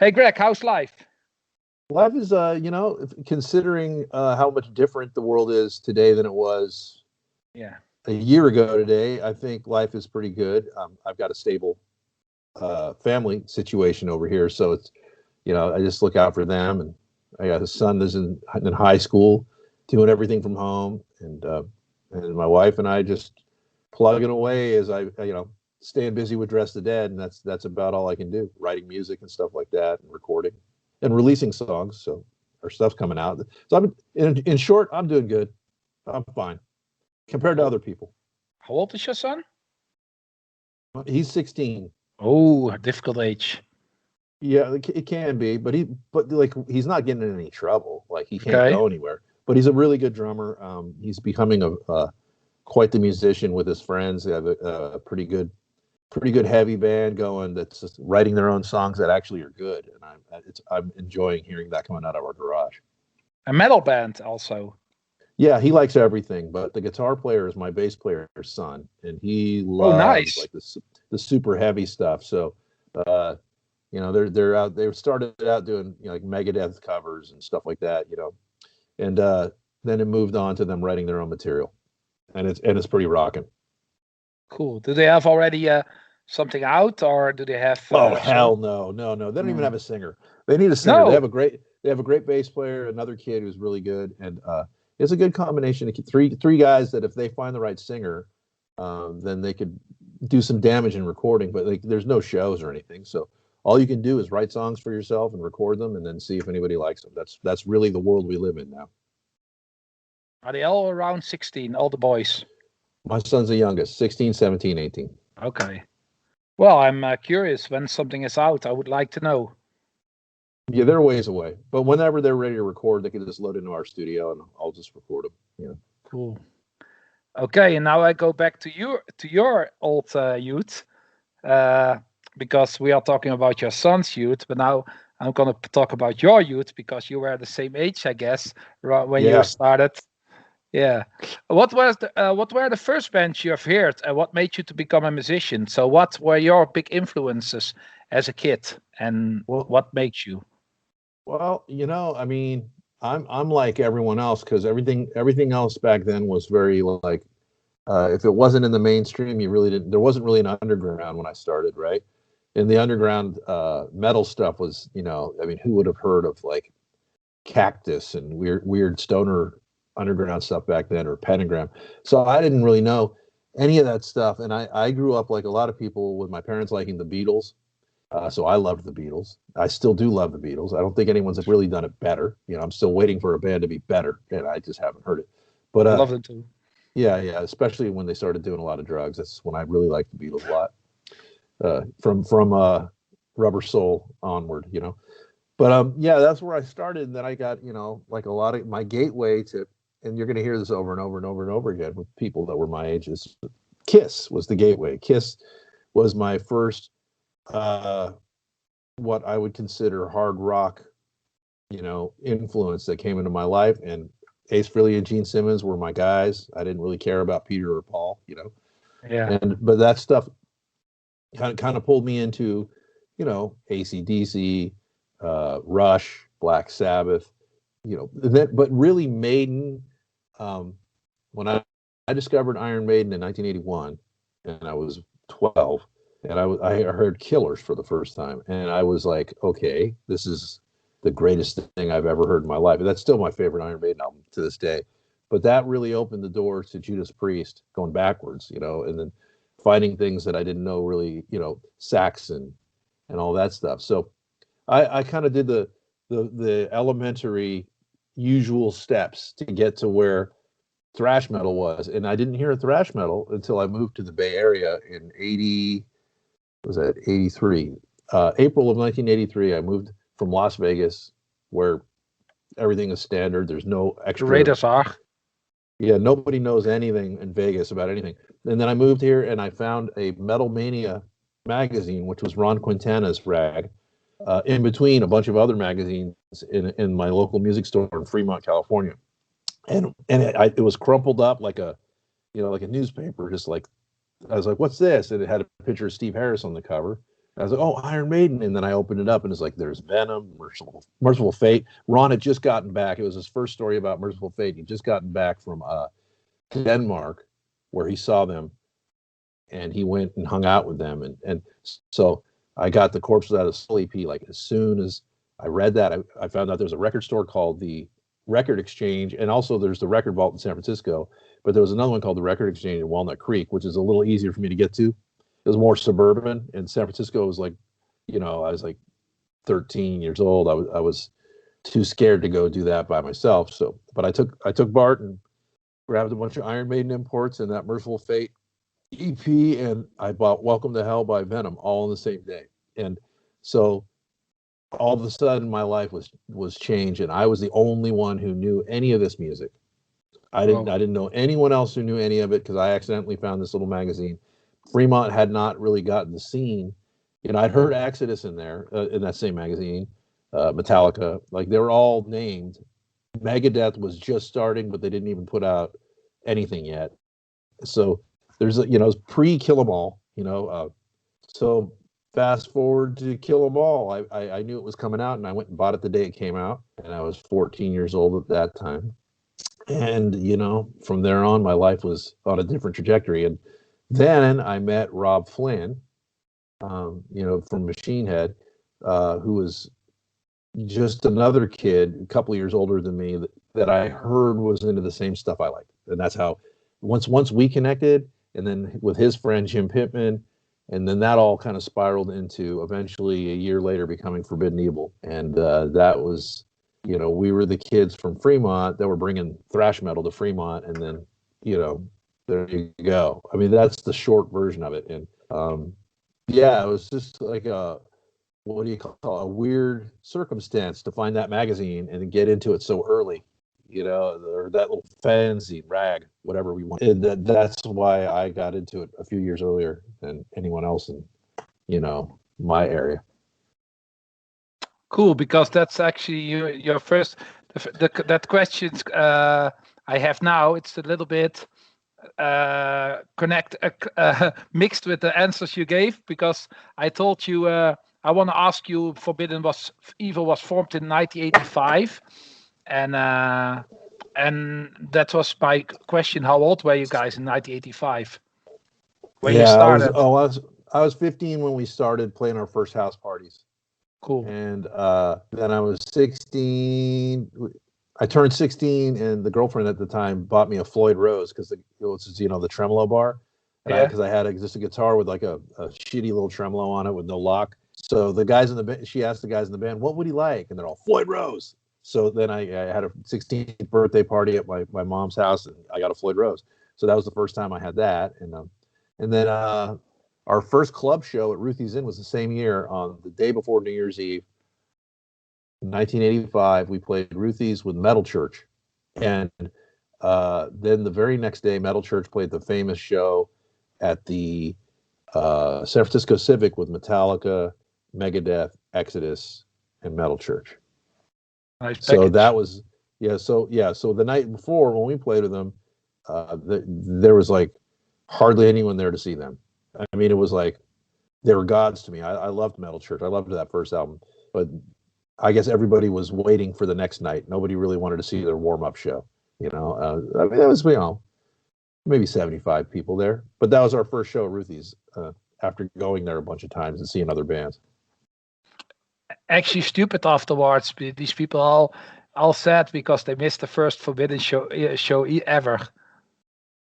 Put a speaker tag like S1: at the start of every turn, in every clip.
S1: Hey, Greg, how's life?
S2: Life is, considering how much different the world is today than it was
S1: Yeah.
S2: a year ago today, I think life is pretty good. I've got a stable family situation over here, so it's, I just look out for them, and I got a son that's in high school, doing everything from home, and my wife and I just plugging away as staying busy with Dress the Dead, and that's about all I can do, writing music and stuff like that, and recording and releasing songs. So our stuff's coming out. So in short, I'm doing good. I'm fine compared to other people.
S1: How old is your son?
S2: He's 16.
S1: Oh, a difficult age.
S2: Yeah, it can be, but he's not getting in any trouble. Like, he can't
S1: Okay.
S2: go anywhere. But he's a really good drummer. He's becoming quite the musician with his friends. They have a pretty good heavy band going that's just writing their own songs that actually are good, and I'm enjoying hearing that coming out of our garage.
S1: A metal band also.
S2: Yeah, he likes everything, but the guitar player is my bass player's son, and he loves
S1: nice.
S2: like the super heavy stuff. So, they're out. They started out doing like Megadeth covers and stuff like that, and then it moved on to them writing their own material, and it's pretty rocking.
S1: Cool. Do they have already something out, or do they have?
S2: Oh, hell no. They don't even have a singer. They need a singer.
S1: No.
S2: They have a great bass player, another kid who's really good, and it's a good combination of three guys that if they find the right singer, then they could do some damage in recording. But there's no shows or anything, so all you can do is write songs for yourself and record them, and then see if anybody likes them. That's really the world we live in now.
S1: Are they all around 16? All the boys?
S2: My son's the youngest, 16, 17, 18.
S1: Okay. Well, I'm curious when something is out. I would like to know.
S2: Yeah, they're a ways away, but whenever they're ready to record, they can just load into our studio, and I'll just record them. Yeah.
S1: Cool. Okay, and now I go back to your old youth, because we are talking about your son's youth, but now I'm gonna talk about your youth because you were the same age, I guess, when you started. Yeah. What were the first bands you have heard, and what made you to become a musician? So what were your big influences as a kid, and what made you?
S2: Well, I mean, I'm like everyone else, because everything else back then was very like, if it wasn't in the mainstream, there wasn't really an underground when I started, right? And the underground metal stuff was, I mean, who would have heard of like Cactus and weird stoner underground stuff back then, or Pentagram? So I didn't really know any of that stuff, and I grew up like a lot of people with my parents liking the Beatles. So I loved the Beatles. I still do love the Beatles. I don't think anyone's really done it better. I'm still waiting for a band to be better, and I just haven't heard it. But
S1: I love them too.
S2: Yeah, especially when they started doing a lot of drugs. That's when I really liked the Beatles a lot. From Rubber Soul onward, But yeah, that's where I started, and then I got, like a lot of my gateway to, and you're going to hear this over and over and over and over again with people that were my ages. Kiss was the gateway. Kiss was my first what I would consider hard rock, influence that came into my life. And Ace Frehley and Gene Simmons were my guys. I didn't really care about Peter or Paul,
S1: Yeah.
S2: But that stuff kind of pulled me into, AC/DC, Rush, Black Sabbath, but really Maiden. When I discovered Iron Maiden in 1981, and I was 12. And I heard Killers for the first time, and I was like, okay, this is the greatest thing I've ever heard in my life. And that's still my favorite Iron Maiden album to this day. But that really opened the door to Judas Priest, going backwards, and then finding things that I didn't know really, Saxon and all that stuff. So I kind of did the elementary usual steps to get to where thrash metal was. And I didn't hear thrash metal until I moved to the Bay Area in 83. April of 1983, I moved from Las Vegas, where everything is standard. There's no extra.
S1: The radars are.
S2: Yeah, nobody knows anything in Vegas about anything. And then I moved here, and I found a Metal Mania magazine, which was Ron Quintana's rag, in between a bunch of other magazines in my local music store in Fremont, California. And it was crumpled up like a newspaper, just like, I was like, what's this? And it had a picture of Steve Harris on the cover. I was like, oh, Iron Maiden. And then I opened it up and it's like, there's Venom, Merciful Fate. Ron had just gotten back. It was his first story about Merciful Fate. He'd just gotten back from Denmark where he saw them and he went and hung out with them. And so I got the Corpses Out of Soul EP. Like as soon as I read that, I found out there's a record store called the Record Exchange. And also there's the Record Vault in San Francisco. But there was another one called the Record Exchange in Walnut Creek, which is a little easier for me to get to. It was more suburban, and San Francisco was like, I was like 13 years old. I was too scared to go do that by myself. So, but I took Bart and grabbed a bunch of Iron Maiden imports and that Merciful Fate EP, and I bought Welcome to Hell by Venom all on the same day. And so all of a sudden my life was changed, and I was the only one who knew any of this music. I didn't know anyone else who knew any of it because I accidentally found this little magazine. Fremont had not really gotten the scene. I'd heard Exodus in there, in that same magazine, Metallica, like they were all named. Megadeth was just starting, but they didn't even put out anything yet. So there's, it was pre-Kill 'Em All, so fast forward to Kill 'Em All. I knew it was coming out and I went and bought it the day it came out. And I was 14 years old at that time. And, from there on, my life was on a different trajectory. And then I met Rob Flynn, from Machine Head, who was just another kid, a couple of years older than me, that I heard was into the same stuff I liked. And that's how, once we connected, and then with his friend Jim Pittman, and then that all kind of spiraled into eventually a year later becoming Forbidden Evil. And that was, we were the kids from Fremont that were bringing thrash metal to Fremont, and then, there you go. I mean, that's the short version of it. And it was just like what do you call a weird circumstance to find that magazine and get into it so early, or that little fancy rag, whatever we want. And that's why I got into it a few years earlier than anyone else in, my area.
S1: Cool, because that's actually your first. That question I have now, it's a little bit mixed with the answers you gave, because I told you I want to ask you, Evil was formed in 1985, and that was my question. How old were you guys in 1985 when you started?
S2: I was 15 when we started playing our first house parties.
S1: Cool.
S2: And then I was 16. I turned 16, and the girlfriend at the time bought me a Floyd Rose because it was, the tremolo bar. Because I had just a guitar with like a shitty little tremolo on it with no lock. So the guys in the band, she asked the guys in the band, what would he like? And they're all, Floyd Rose. So then I had a 16th birthday party at my mom's house, and I got a Floyd Rose. So that was the first time I had that. And then our first club show at Ruthie's Inn was the same year, on the day before New Year's Eve. In 1985, we played Ruthie's with Metal Church. And then the very next day, Metal Church played the famous show at the San Francisco Civic with Metallica, Megadeth, Exodus, and Metal Church.
S1: Nice.
S2: So that was, So the night before, when we played with them, there was like hardly anyone there to see them. I mean, it was like they were gods to me. I loved Metal Church. I loved that first album, but I guess everybody was waiting for the next night. Nobody really wanted to see their warm-up show. I mean, that was, maybe 75 people there, but that was our first show at Ruthie's after going there a bunch of times and seeing other bands.
S1: Actually, stupid afterwards. These people all sad because they missed the first Forbidden show ever.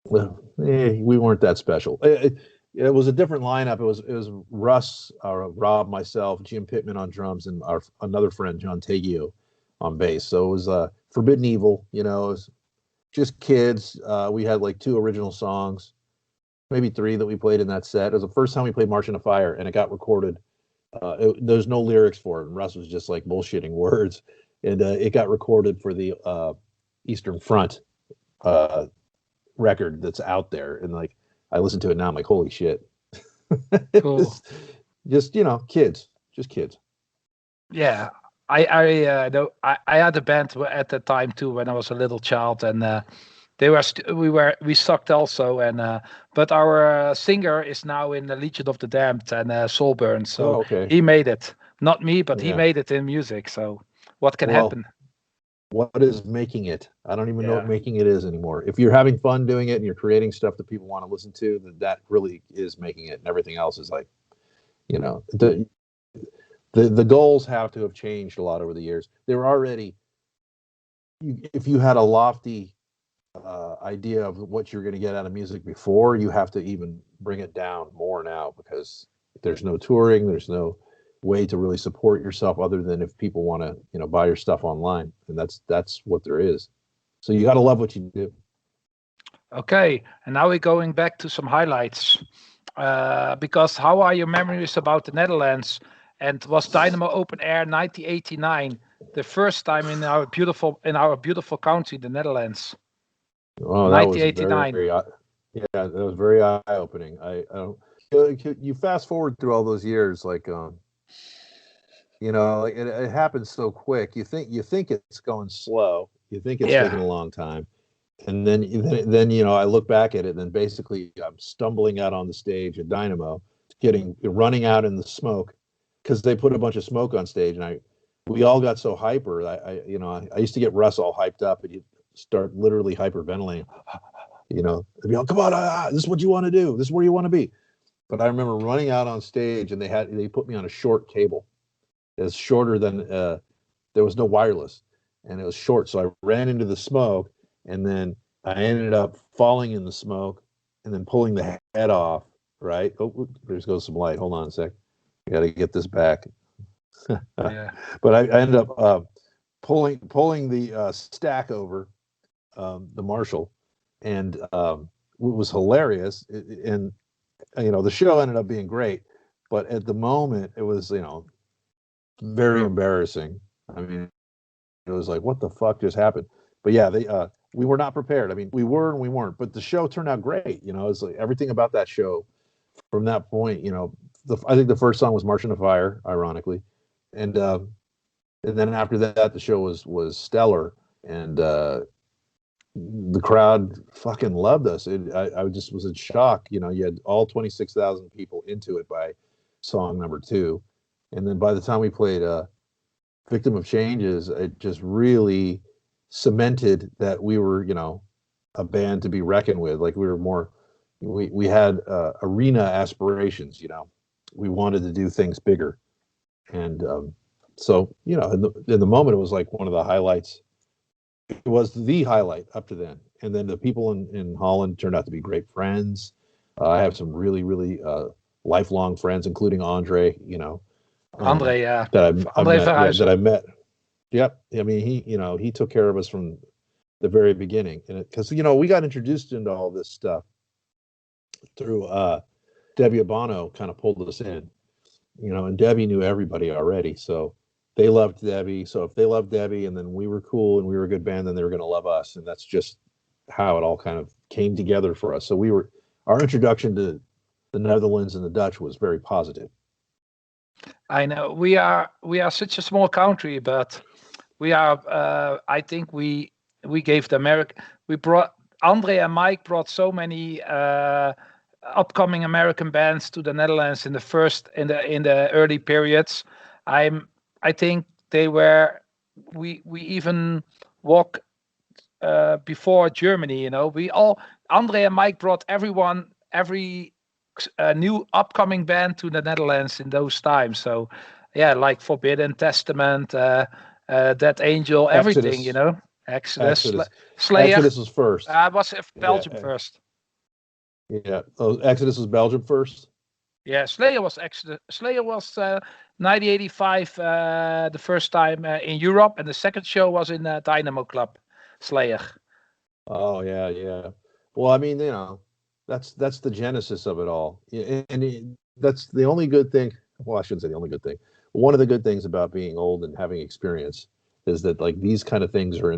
S2: Well, we weren't that special. It was a different lineup. It was Russ, Rob, myself, Jim Pittman on drums, and another friend, John Teggio, on bass. So it was Forbidden Evil. It was just kids. We had like 2 original songs, maybe 3 that we played in that set. It was the first time we played March in a Fire, and it got recorded. There's no lyrics for it, and Russ was just like bullshitting words, and it got recorded for the Eastern Front record that's out there, and like I listen to it now, I'm like, holy shit.
S1: Cool.
S2: just kids.
S1: Yeah, I know I had a band at the time too when I was a little child, and we sucked also, and but our singer is now in the Legion of the Damned and Soulburn, so
S2: Oh, okay.
S1: he made it. Not me, but he
S2: Yeah.
S1: made it in music. So what can
S2: Well,
S1: happen?
S2: what is making it? I don't even know what
S1: Yeah.
S2: making it is anymore. If you're having fun doing it and you're creating stuff that people want to listen to, then that really is making it. And everything else is like, you know, the goals have to have changed a lot over the years. They were already, if you had a lofty idea of what you're going to get out of music before, you have to even bring it down more now because there's no touring, there's no way to really support yourself other than if people want to, you know, buy your stuff online, and that's what there is. So you got to love what you do.
S1: Okay, and now we're going back to some highlights. Because how are your memories about the Netherlands? And was Dynamo Open Air 1989 the first time in our beautiful country, the Netherlands?
S2: Oh, that was
S1: 1989.
S2: yeah, that was very eye opening. I don't, you fast forward through all those years, like you know, like it happens so quick. You think it's going slow. You think it's taking
S1: Yeah.
S2: a long time, and then you know, I look back at it, and then basically I'm stumbling out on the stage at Dynamo, running out in the smoke because they put a bunch of smoke on stage, and we all got so hyper. You know, I used to get Russ all hyped up, and you start literally hyperventilating. You know, they'd be like, come on, this is what you want to do. This is where you want to be. But I remember running out on stage, and they put me on a short cable. It's shorter than there was no wireless, and it was short. So I ran into the smoke, and then I ended up falling in the smoke, and then pulling the head off. Right? Oh, there goes some light. Hold on a sec. I got to get this back.
S1: Yeah.
S2: But I ended up pulling the stack over the Marshall, and it was hilarious. And you know, the show ended up being great, but at the moment, it was, you know, very embarrassing. I mean, it was like, what the fuck just happened? But yeah, we were not prepared. I mean, we were and we weren't, but the show turned out great. You know, it's like everything about that show from that point. You know, I think the first song was "March on Fire," ironically, and then after that, the show was stellar, and the crowd fucking loved us. I just was in shock. You know, you had all 26,000 people into it by song number two, and then by the time we played "Victim of Changes," it just really cemented that we were, you know, a band to be reckoned with. Like we had arena aspirations. You know, we wanted to do things bigger, and so, you know, in the moment, it was like one of the highlights. It was the highlight up to then, and then the people in Holland turned out to be great friends. I have some really lifelong friends, including Andre. You know, um,
S1: Andre, yeah.
S2: I've
S1: Andre
S2: met. Yeah, that
S1: Verhuizen.
S2: I met. Yep. I mean, you know, he took care of us from the very beginning, and because, you know, we got introduced into all this stuff through Debbie Abano kind of pulled us in, you know, and Debbie knew everybody already, so they loved Debbie. So if they loved Debbie, and then we were cool and we were a good band, then they were going to love us, and that's just how it all kind of came together for us. So our introduction to the Netherlands and the Dutch was very positive.
S1: I know we are such a small country, but we are. I think we gave the American. We brought Andre and Mike brought so many upcoming American bands to the Netherlands in the first in the early periods. I'm. I think they were. We even walk before Germany. You know, we all Andre and Mike brought every new upcoming band to the Netherlands in those times. So, yeah, like Forbidden Testament, Dead Angel, everything. You
S2: Exodus,
S1: know, Exodus,
S2: Exodus,
S1: Slayer.
S2: Exodus was first.
S1: Was
S2: Yeah,
S1: Belgium first.
S2: yeah. Oh, Exodus was Belgium first.
S1: Yeah, Slayer was Exodus. Slayer was 1985 the first time in Europe, and the second show was in Dynamo Club. Slayer.
S2: Oh yeah, yeah. Well, I mean, you know, that's the genesis of it all, that's the only good thing. Well, I shouldn't say the only good thing. One of the good things about being old and having experience is that, like, these kind of things are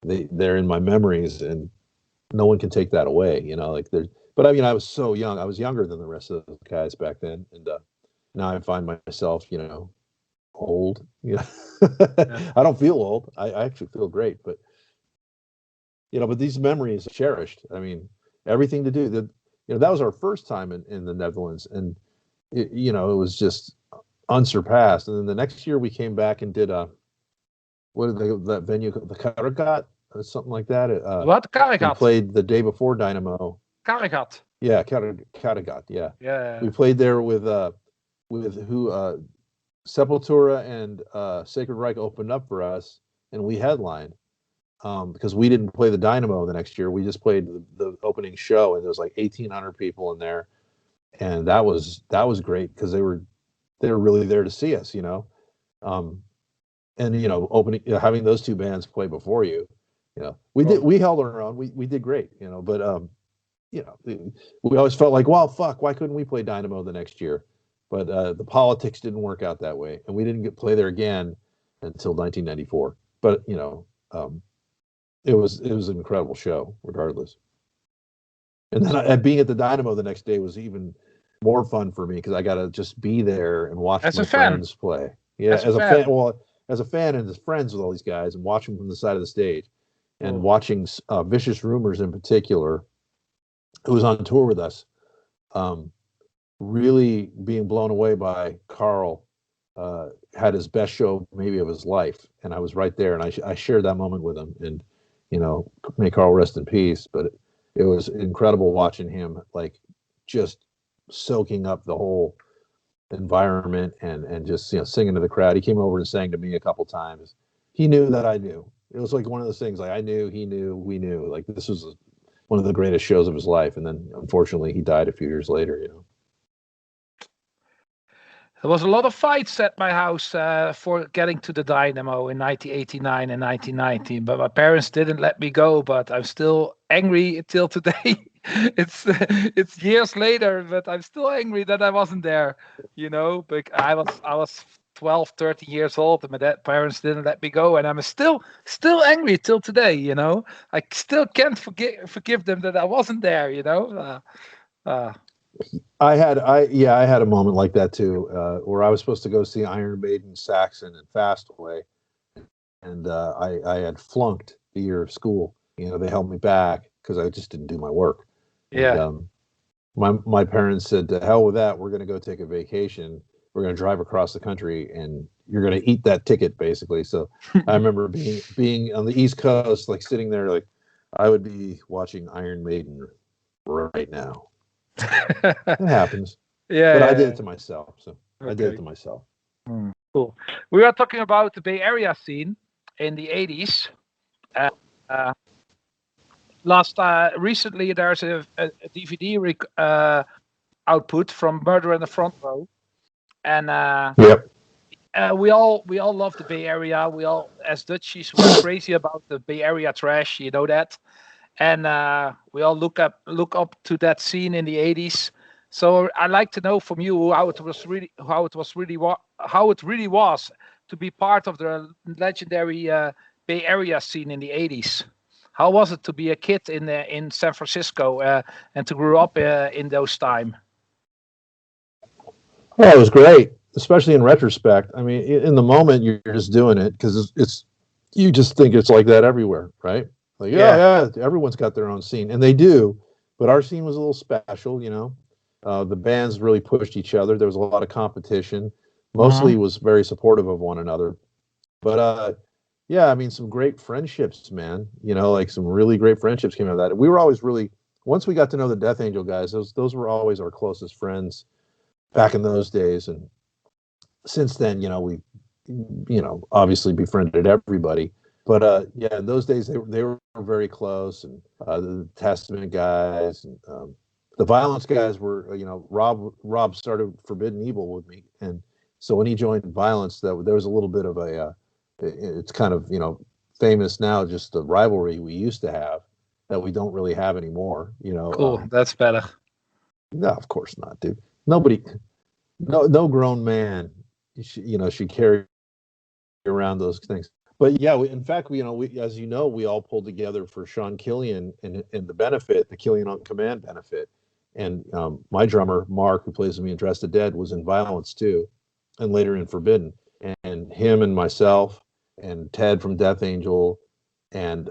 S2: they're in my memories, and no one can take that away. You know, like there's. But I mean, I was so young. I was younger than the rest of the guys back then, and now I find myself, you know, old. You know,
S1: Yeah.
S2: I don't feel old. I actually feel great, but but these memories are cherished. I mean, everything to do that. That was our first time in the Netherlands, and it was just unsurpassed. And then the next year we came back and did what did that venue, the Karagat or something like that.
S1: What?
S2: We
S1: Karagat.
S2: played the day before Dynamo.
S1: Karagat.
S2: Yeah, Karagat. Yeah.
S1: Yeah.
S2: We played there with who Sepultura and Sacred Reich opened up for us, and we headlined. Because we didn't play the Dynamo the next year. We just played the opening show, and there was like 1,800 people in there, and that was great because they were really there to see us, and opening, having those two bands play before you, we held our own. We did great, but we always felt like, well, fuck, why couldn't we play Dynamo the next year? But the politics didn't work out that way, and we didn't play there again until 1994. But it was an incredible show, regardless. And then being at the Dynamo the next day was even more fun for me because I got to just be there and watch my friends play. Yeah, as a fan. Well, as a fan and as friends with all these guys and watching from the side of the stage, and watching Vicious Rumors in particular, who was on tour with us, really being blown away by Carl. Had his best show maybe of his life, and I was right there, and I shared that moment with him, and may Carl rest in peace. But it was incredible watching him just soaking up the whole environment and just singing to the crowd. He came over and sang to me a couple times. He knew that I knew. It was like one of those things, like I knew, he knew, we knew. Like this was one of the greatest shows of his life, and then unfortunately he died a few years later.
S1: There was a lot of fights at my house for getting to the Dynamo in 1989 and 1990, but my parents didn't let me go. But I'm still angry till today. It's years later, but I'm still angry that I wasn't there. But I was 12, 13 years old, and my parents didn't let me go, and I'm still angry till today. I still can't forgive them that I wasn't there.
S2: I had a moment like that too, where I was supposed to go see Iron Maiden, Saxon, and Fastway, and I had flunked the year of school. They held me back because I just didn't do my work.
S1: Yeah.
S2: And, my parents said, "To hell with that. We're going to go take a vacation. We're going to drive across the country, and you're going to eat that ticket, basically." So I remember being on the East Coast, sitting there, I would be watching Iron Maiden right now. It happens.
S1: Yeah.
S2: But I did it to myself. So okay. I did it to myself.
S1: Cool. We are talking about the Bay Area scene in the 80s. Recently, there's a DVD output from Murder in the Front Row, and
S2: yep.
S1: We all love the Bay Area. We all, as Dutchies, we're crazy about the Bay Area thrash. You know that. And we all look up to that scene in the 80s. So I'd like to know from you how it really was to be part of the legendary Bay Area scene in the 80s. How was it to be a kid in San Francisco and to grow up in those times?
S2: Well, it was great, especially in retrospect. I mean, in the moment, you're just doing it because you just think it's like that everywhere, right? Like, yeah, everyone's got their own scene, and they do, but our scene was a little special, the bands really pushed each other. There was a lot of competition. Mostly was very supportive of one another. But, I mean, some great friendships, man, some really great friendships came out of that. We were always once we got to know the Death Angel guys, those were always our closest friends back in those days. And since then, we, obviously befriended everybody. But in those days they were very close, and the Testament guys and the Violence guys were, Rob started Forbidden Evil with me, and so when he joined Violence, there was a little bit of it's kind of famous now, just the rivalry we used to have that we don't really have anymore.
S1: Cool, that's better.
S2: No, of course not, dude. No grown man, should carry around those things. But in fact, we as we all pulled together for Sean Killian and the benefit, the Killian on Command benefit. And my drummer, Mark, who plays with me in Dressed to Dead, was in Violence too, and later in Forbidden. And him and myself and Ted from Death Angel and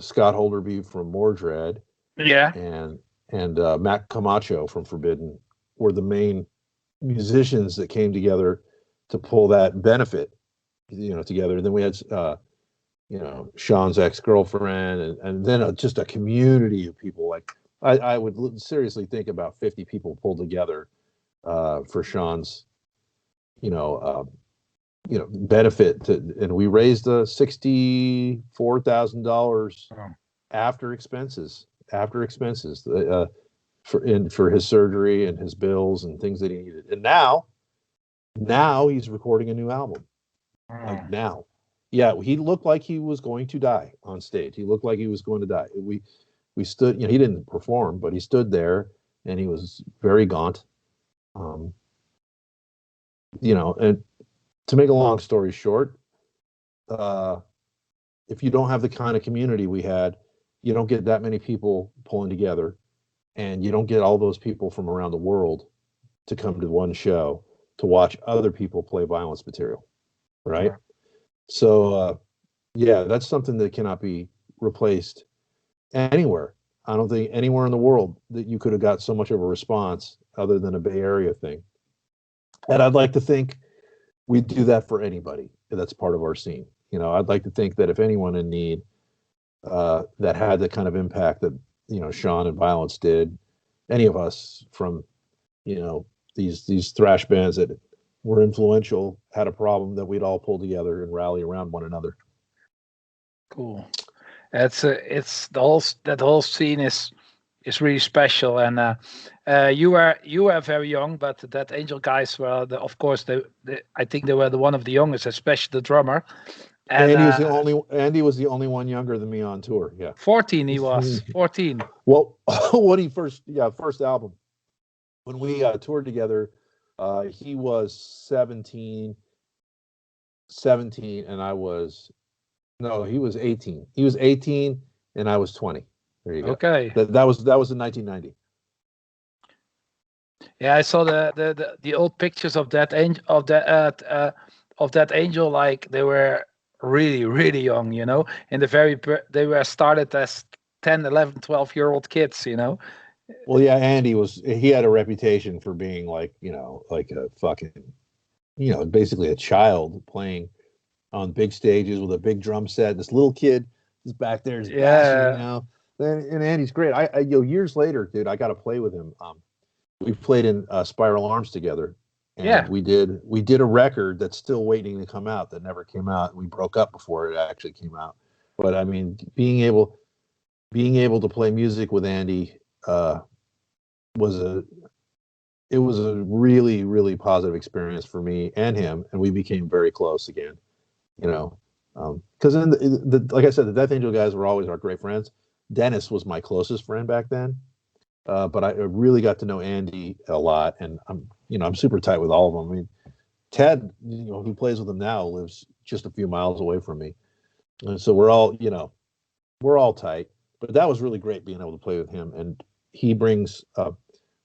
S2: Scott Holderby from Mordred,
S1: Yeah.
S2: and Matt Camacho from Forbidden were the main musicians that came together to pull that benefit, together. And then we had, Sean's ex-girlfriend, and then just a community of people. Like I would seriously think about 50 people pulled together for Sean's, benefit and we raised $64,000 after expenses, for his surgery and his bills and things that he needed. And now he's recording a new album. Like now. Yeah, he looked like he was going to die on stage. He looked like he was going to die. We stood, he didn't perform, but he stood there and he was very gaunt. And to make a long story short, if you don't have the kind of community we had, you don't get that many people pulling together, and you don't get all those people from around the world to come to one show to watch other people play Violence material, right? Yeah. So, that's something that cannot be replaced anywhere. I don't think anywhere in the world that you could have got so much of a response other than a Bay Area thing. And I'd like to think we do that for anybody that's part of our scene. I'd like to think that if anyone in need that had the kind of impact that Sean and Violence did, any of us from these thrash bands that were influential had a problem, that we'd all pull together and rally around one another.
S1: Cool. It's that whole scene is really special, and you were very young, but that Angel guys were of course I think they were one of the youngest, especially the drummer. And
S2: Andy was the only one younger than me on tour. Yeah,
S1: 14. He was 14.
S2: Well, when he first album, when we toured together, he was 17, and he was 18. He was 18, and I was 20. There you go. Okay, that was in 1990.
S1: Yeah, I saw the old pictures of that angel. Like they were really, really young, in they were started as 10, 11, 12-year-old kids,
S2: Well, yeah, Andy he had a reputation for being like a fucking, basically a child playing on big stages with a big drum set. This little kid is back there, bashing, and Andy's great. I years later, dude, I got to play with him. We played in Spiral Arms together. And we did a record that's still waiting to come out, that never came out. We broke up before it actually came out. But I mean, being able to play music with Andy was a really, really positive experience for me and him, and we became very close again. Because like I said, the Death Angel guys were always our great friends. Dennis was my closest friend back then. But I really got to know Andy a lot, and I'm super tight with all of them. I mean, Ted, who plays with him now, lives just a few miles away from me, and so we're all tight. But that was really great being able to play with him, and he brings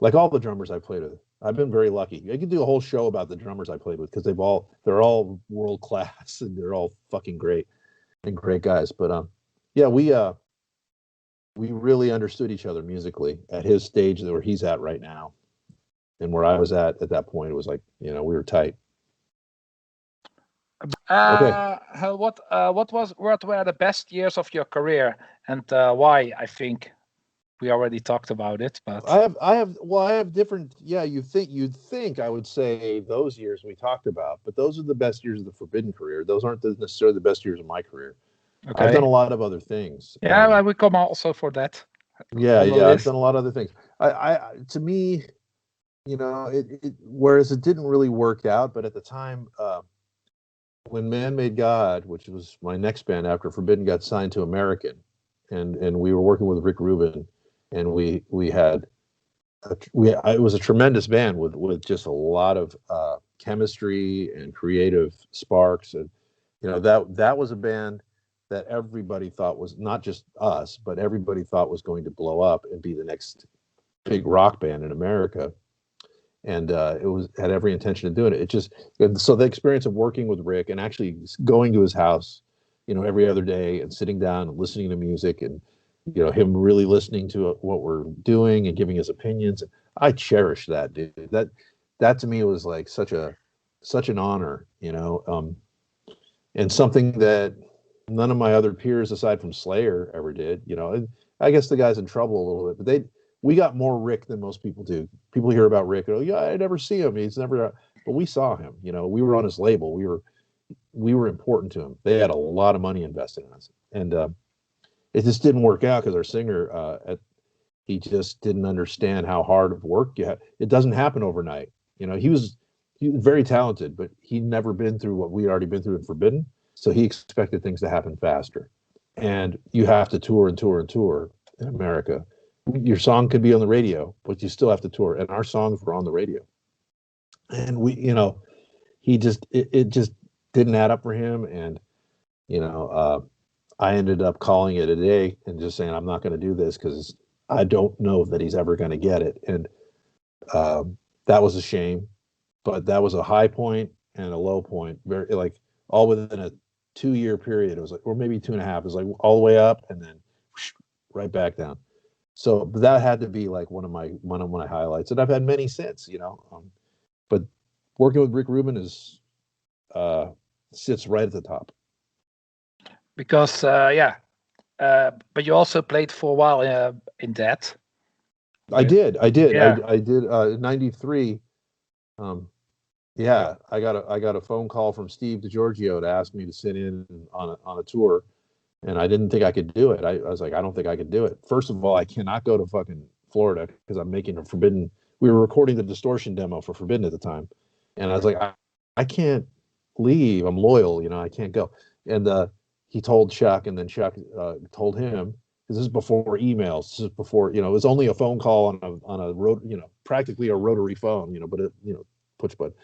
S2: like all the drummers I played with. I've been very lucky. I could do a whole show about the drummers I played with, because they're all world class, and they're all fucking great and great guys. But we really understood each other musically at his stage where he's at right now, and where I was at that point. It was like, we were tight.
S1: Okay. What were the best years of your career, and why? I think we already talked about it, but
S2: I have different. Yeah, you'd think I would say those years we talked about, but those are the best years of the Forbidden career. Those aren't necessarily the best years of my career. Okay. I've done a lot of other things.
S1: Yeah, we come also for that.
S2: Yeah, I've done a lot of other things. To me, whereas it didn't really work out, but at the time, when Man Made God, which was my next band after Forbidden, got signed to American, and we were working with Rick Rubin, and it was a tremendous band with just a lot of chemistry and creative sparks, and that was a band that everybody thought was, not just us, but everybody thought was going to blow up and be the next big rock band in America. And it had every intention of doing it. So the experience of working with Rick and actually going to his house every other day and sitting down and listening to music and, him really listening to what we're doing and giving his opinions. I cherish that, dude. That to me was like such an honor, and something that none of my other peers aside from Slayer ever did. And I guess the guy's in trouble a little bit, but we got more Rick than most people do. People hear about Rick, oh yeah, I never see him. He's never, but we saw him. We were on his label. We were important to him. They had a lot of money invested in us, and it just didn't work out because our singer, he just didn't understand how hard of work you have. It doesn't happen overnight. He was very talented, but he'd never been through what we'd already been through in Forbidden. So he expected things to happen faster. And you have to tour and tour and tour in America. Your song could be on the radio, but you still have to tour. And our songs were on the radio. And he just, it just didn't add up for him. And, I ended up calling it a day and just saying, I'm not going to do this because I don't know that he's ever going to get it. And that was a shame. But that was a high point and a low point, very like all within a 2-year period. It was like, or maybe 2.5. It was like all the way up and then whoosh, right back down. So that had to be like one of my highlights, and I've had many since. But working with Rick Rubin sits right at the top.
S1: Because but you also played for a while in that.
S2: I did.
S1: Yeah.
S2: I did. In '93. I got a phone call from Steve DiGiorgio to ask me to sit in on a tour, and I didn't think I could do it. I was like, I don't think I could do it. First of all, I cannot go to fucking Florida because I'm making a Forbidden. We were recording the Distortion demo for Forbidden at the time, and I was like, I can't leave. I'm loyal, I can't go. And he told Chuck, and then Chuck told him. This is before emails. This is before, it was only a phone call on a road, practically a rotary phone, but it, push button.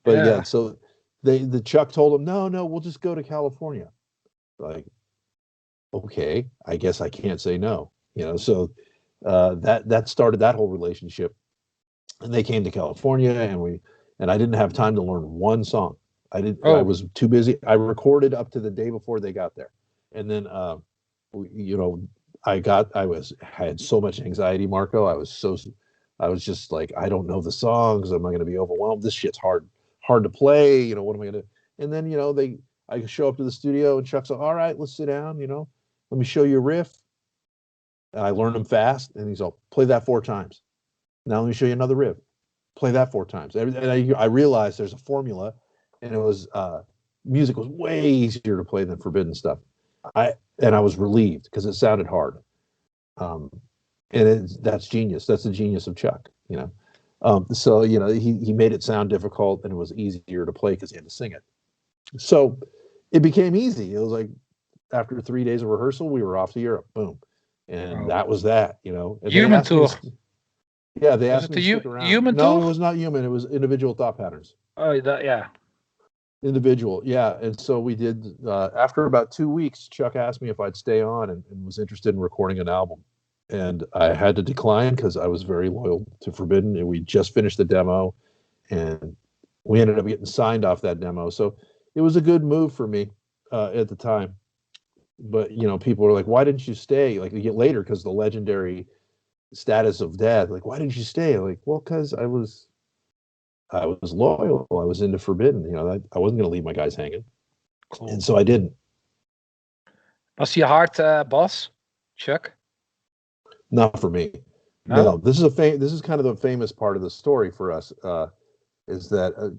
S2: But yeah, so the Chuck told him, no, we'll just go to California. Like, okay, I guess I can't say no, so that started that whole relationship. And they came to California and I didn't have time to learn one song. I was too busy. I recorded up to the day before they got there. And then, I had so much anxiety, Marco. I was just like, I don't know the songs. Am I going to be overwhelmed? This shit's hard to play. What am I going to? And then, I show up to the studio and Chuck's like, all right, let's sit down. Let me show you a riff. And I learned them fast. And he's like, play that 4 times. Now let me show you another riff. Play that 4 times. And I realized there's a formula, and it was music was way easier to play than Forbidden stuff. I was relieved because it sounded hard. And that's genius. That's the genius of Chuck, So, he made it sound difficult, and it was easier to play because he had to sing it. So it became easy. It was like after 3 days of rehearsal, we were off to Europe. Boom. And that was that, And
S1: Human Tour.
S2: Yeah, they asked me to stick around.
S1: Human
S2: No,
S1: Tour?
S2: it was not Human. It was Individual Thought Patterns.
S1: Oh, yeah.
S2: Individual, yeah. And so we did, after about 2 weeks, Chuck asked me if I'd stay on and was interested in recording an album. And I had to decline because I was very loyal to Forbidden, and we just finished the demo, and we ended up getting signed off that demo. So it was a good move for me at the time. But, people were like, why didn't you stay? Like, later, because the legendary status of Dad, like, why didn't you stay? Like, well, because I was loyal. I was into Forbidden. I wasn't going to leave my guys hanging. Cool. And so I didn't.
S1: Was he a hard boss, Chuck?
S2: Not for me. No. This is kind of the famous part of the story for us, is that,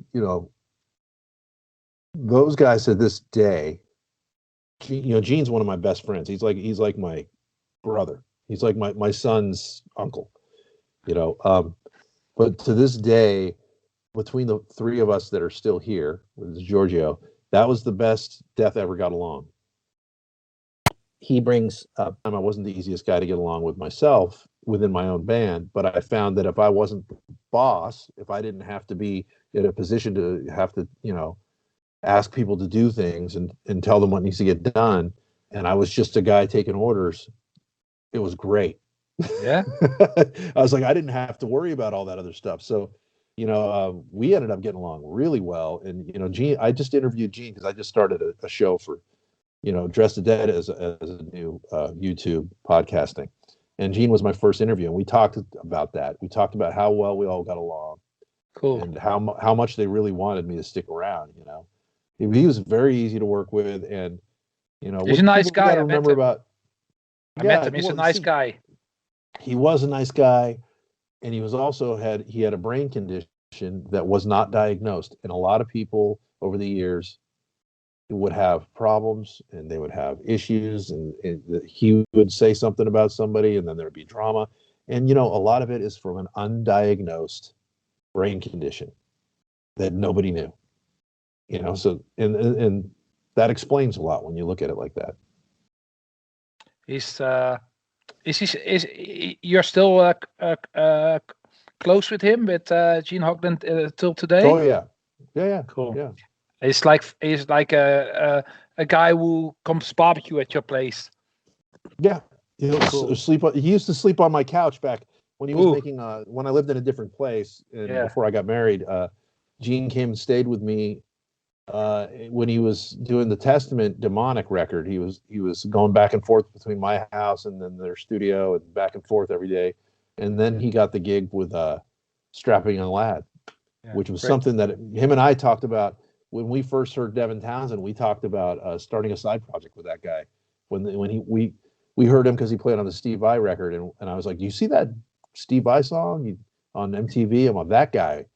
S2: those guys to this day, Gene's one of my best friends. He's like my brother. He's like my son's uncle, but to this day, between the 3 of us that are still here with Giorgio, that was the best Death ever got along. He brings up, I wasn't the easiest guy to get along with myself within my own band, but I found that if I wasn't the boss, if I didn't have to be in a position to have to, ask people to do things and tell them what needs to get done, and I was just a guy taking orders, it was great.
S1: Yeah.
S2: I was like, I didn't have to worry about all that other stuff. So, we ended up getting along really well. And, Gene, I just interviewed Gene because I just started a show for Dress to Dead as a new YouTube podcasting. And Gene was my first interview, and we talked about that. We talked about how well we all got along,
S1: Cool.
S2: and how much they really wanted me to stick around. He was very easy to work with, and
S1: He's a nice guy.
S2: Got to remember about.
S1: I met him. He's a nice guy.
S2: He was a nice guy, and he was also had a brain condition that was not diagnosed, and a lot of people over the years would have problems and they would have issues, and he would say something about somebody and then there'd be drama, and a lot of it is from an undiagnosed brain condition that nobody knew, so and that explains a lot when you look at it like that.
S1: Is you're still close with him, with Gene Hoglan till today?
S2: Oh yeah,
S1: cool.
S2: Yeah,
S1: he's like a guy who comes barbecue at your place.
S2: Yeah, he'll sleep. He used to sleep on my couch back when he was making. When I lived in a different place and before I got married, Gene came and stayed with me. When he was doing the Testament demonic record, he was going back and forth between my house and then their studio and back and forth every day. And then he got the gig with Strapping Young Lad, which was something that him and I talked about when we first heard Devin Townsend. We talked about starting a side project with that guy we heard him because he played on the Steve Vai record, and I was like, "Do you see that Steve Vai song on MTV?" I'm like, "That guy.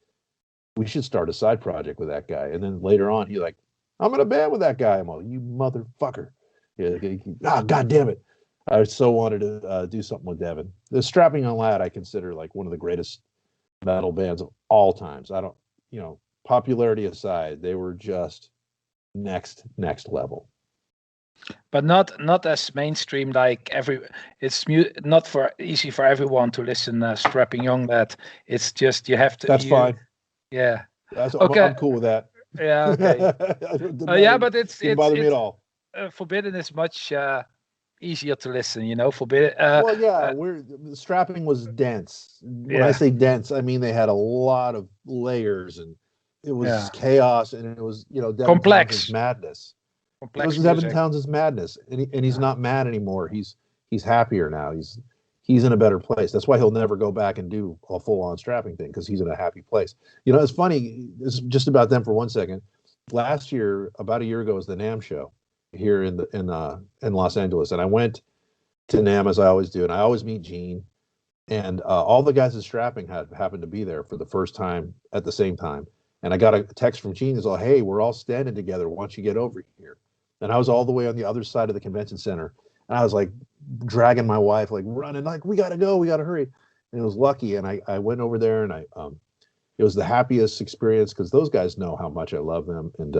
S2: We should start a side project with that guy." And then later on, he's like, "I'm in a band with that guy." I'm like, "You motherfucker!" God damn it! I so wanted to do something with Devin. The Strapping Young Lad, I consider like one of the greatest metal bands of all times. I don't, popularity aside, they were just next level.
S1: But not as mainstream like it's not easy for everyone to listen. Strapping Young Lad. It's just you have to.
S2: That's fine.
S1: Yeah.
S2: Okay. I'm cool with that.
S1: Yeah. Okay. But it
S2: didn't bother me at all.
S1: Forbidden is much easier to listen. Forbidden.
S2: Strapping was dense. When I say dense, I mean they had a lot of layers, and it was chaos, and it was Devin
S1: complex
S2: Townsend's madness.
S1: Complex
S2: it was Devin Townsend's madness, and he's not mad anymore. He's happier now. He's in a better place. That's why he'll never go back and do a full-on strapping thing, because he's in a happy place. It's funny. It's just about them for 1 second. Last year, about a year ago, was the NAMM show here in Los Angeles, and I went to NAMM as I always do, and I always meet Gene, and all the guys at Strapping happened to be there for the first time at the same time. And I got a text from Gene. He's like, "Hey, we're all standing together. Why don't you get over here?" And I was all the way on the other side of the convention center, and I was like dragging my wife, like running, like, "We got to go, we got to hurry." And it was lucky, and I went over there, and it was the happiest experience, because those guys know how much I love them, and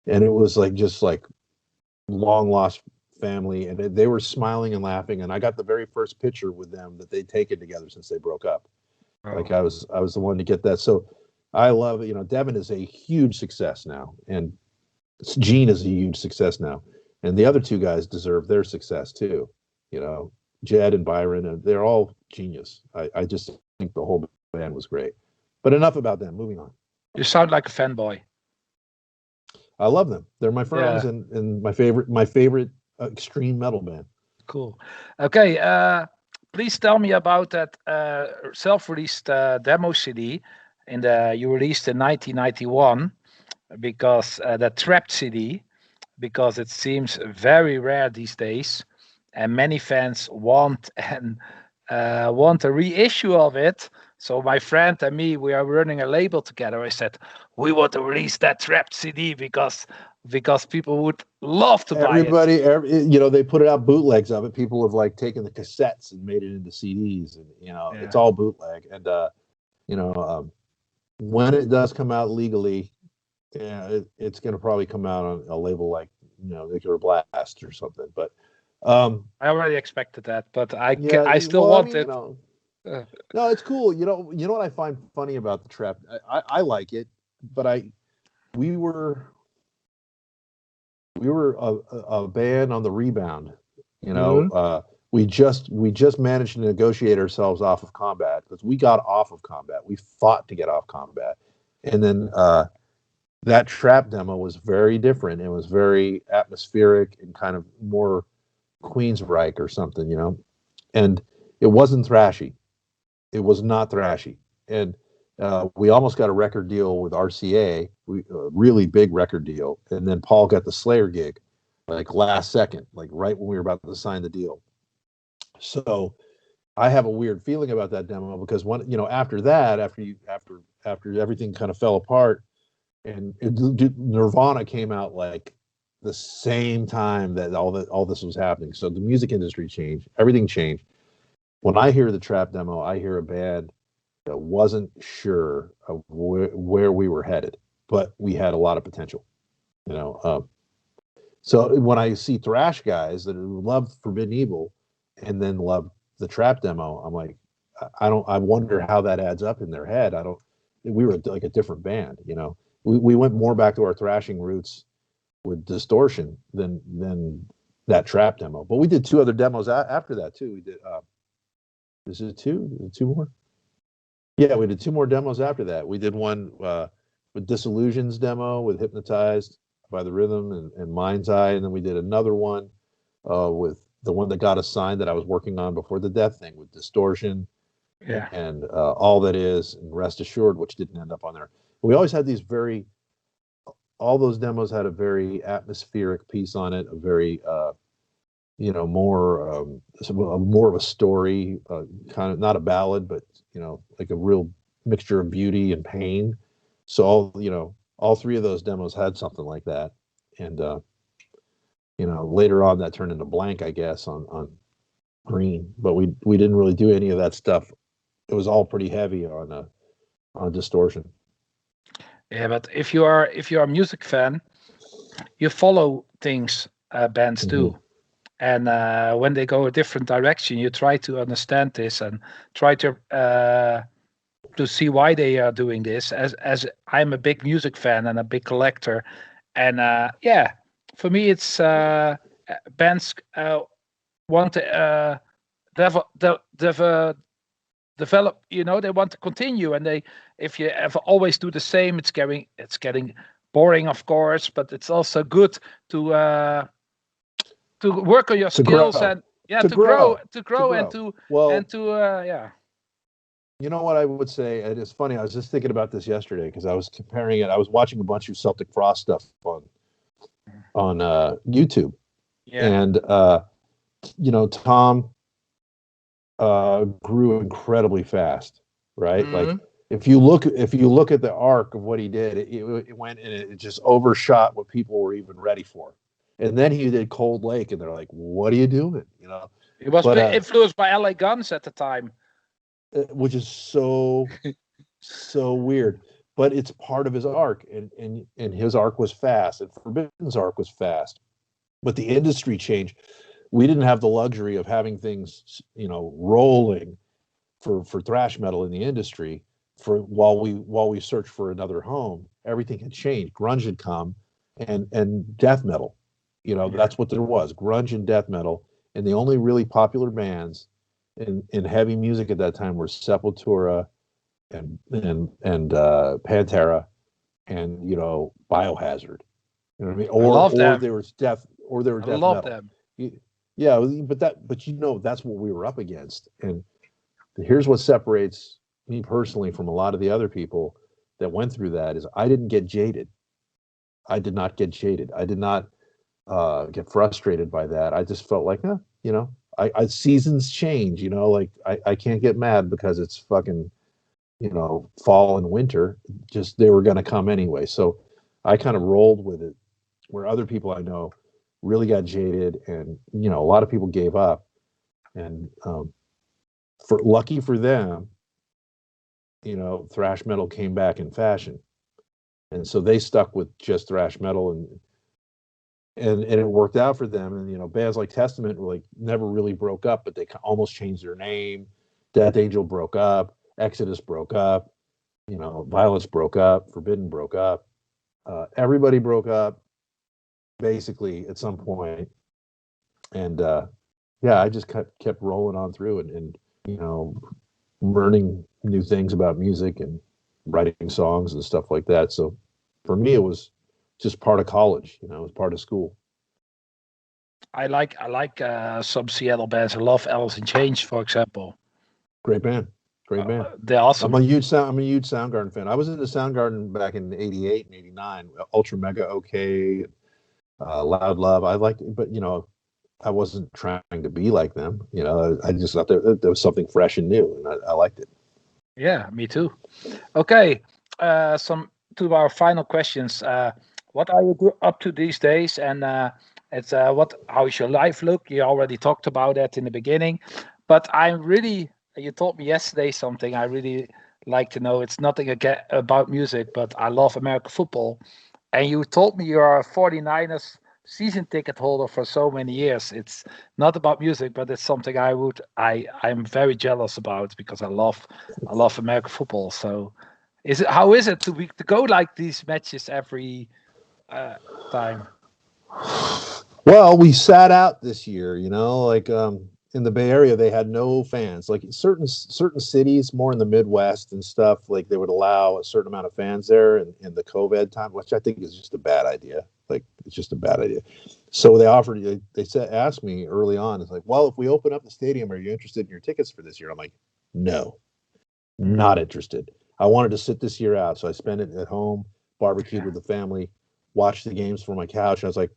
S2: it was like just like long lost family, and they were smiling and laughing, and I got the very first picture with them that they'd taken together since they broke up. Oh. Like I was the one to get that. So I love it. Devin is a huge success now, and Gene is a huge success now, and the other two guys deserve their success too. Jed and Byron, and they're all genius. I just think the whole band was great. But enough about them. Moving on.
S1: You sound like a fanboy.
S2: I love them. They're my friends, and my favorite extreme metal band.
S1: Cool. Okay. Please tell me about that self-released demo CD you released in 1991, because that Trapped CD, because it seems very rare these days, and many fans want a reissue of it. So my friend and me, we are running a label together. I said, we want to release that Trapped CD because people would love to buy it.
S2: They put it out bootlegs of it. People have like taken the cassettes and made it into CDs, and it's all bootleg. And when it does come out legally, it's going to probably come out on a label like Nuclear Blast or something. But
S1: I already expected that, but I still want it.
S2: No, it's cool. You know what I find funny about the Trap? I like it, but we were a band on the rebound. Mm-hmm. We just managed to negotiate ourselves off of Combat, because we got off of Combat. We fought to get off Combat, and then that trap demo was very different. It was very atmospheric and kind of more Queensryche or something, you know. And it wasn't thrashy. It was not thrashy. And we almost got a record deal with RCA, a really big record deal. And then Paul got the Slayer gig, like last second, like right when we were about to sign the deal. So I have a weird feeling about that demo because after that, after everything kind of fell apart, and Nirvana came out like the same time that all this was happening. So the music industry changed, everything changed. When I hear the trap demo, I hear a band that wasn't sure of where we were headed, but we had a lot of potential, you know. So when I see thrash guys that love Forbidden Evil and then love the trap demo, I'm like, I wonder how that adds up in their head. We were like a different band, you know. We went more back to our thrashing roots with Distortion than that trap demo. But we did 2 other demos after that too. We did this is 2 more. Yeah, we did 2 more demos after that. We did one with Disillusions demo with Hypnotized by the Rhythm and Mind's Eye, and then we did another one with the one that got us signed that I was working on before the Death thing with Distortion and All That Is and Rest Assured, which didn't end up on there. We always had these all those demos had a very atmospheric piece on it, a very more of a story, kind of not a ballad, but like a real mixture of beauty and pain. So all 3 of those demos had something like that, and later on that turned into Blank, I guess, on Green. But we didn't really do any of that stuff. It was all pretty heavy on Distortion.
S1: Yeah, but if you are a music fan, you follow things bands do. And when they go a different direction, you try to understand this and try to see why they are doing this. As I'm a big music fan and a big collector, and for me it's bands want to develop. They want to continue, and if you ever always do the same, it's getting boring, of course. But it's also good to work on your skills and to grow and to
S2: You know what I would say, and it's funny, I was just thinking about this yesterday because I was comparing it. I was watching a bunch of Celtic Frost stuff on YouTube, and Tom grew incredibly fast, right? Like if you look at the arc of what he did, it went and it just overshot what people were even ready for. And then he did Cold Lake, and they're like, "What are you doing?"
S1: He was influenced by LA Guns at the time,
S2: which is so weird. But it's part of his arc, and his arc was fast, and Forbidden's arc was fast. But the industry changed. We didn't have the luxury of having things, rolling for thrash metal in the industry while we searched for another home. Everything had changed. Grunge had come, and death metal. That's what there was, grunge and death metal. And the only really popular bands in heavy music at that time were Sepultura and Pantera and Biohazard. You know what I mean? Or there was death metal.
S1: Them.
S2: Yeah, but that's what we were up against. And here's what separates me personally from a lot of the other people that went through that is I didn't get jaded. I did not get jaded. I did not get frustrated by that. I just felt like, I seasons change, like I can't get mad because it's fucking, fall and winter. Just they were going to come anyway. So I kind of rolled with it, where other people I know really got jaded, and a lot of people gave up. And lucky for them, thrash metal came back in fashion, and so they stuck with just thrash metal, and it worked out for them. And bands like Testament never really broke up, but they almost changed their name. Death Angel broke up, Exodus broke up, Violence broke up, Forbidden broke up, everybody broke up basically at some point. And I just kept rolling on through and learning new things about music and writing songs and stuff like that. So for me, it was just part of college. It was part of school.
S1: I like some Seattle bands. I love Alice in Chains, for example.
S2: Great band.
S1: They're awesome.
S2: I'm a huge Soundgarden fan. I was into Soundgarden back in '88 and '89. Ultra Mega OK, Loud Love. I liked it, but I wasn't trying to be like them. I just thought there was something fresh and new, and I liked it.
S1: Yeah, me too. Okay, some two of our final questions. What are you up to these days? And it's how is your life look? You already talked about that in the beginning, but you told me yesterday something I really like to know. It's nothing about music, but I love American football. And you told me you're a 49ers season ticket holder for so many years. It's not about music, but it's something I'm very jealous about because I love American football. So how is it to go like these matches every time?
S2: Well, we sat out this year, like in the Bay Area, they had no fans. Like certain cities, more in the Midwest and stuff, like they would allow a certain amount of fans there in the COVID time, which I think is just a bad idea. Like it's just a bad idea. So asked me early on, it's like, well, if we open up the stadium, are you interested in your tickets for this year? I'm like, no, not interested. I wanted to sit this year out. So I spent it at home, barbecued with the family, watched the games from my couch. I was like,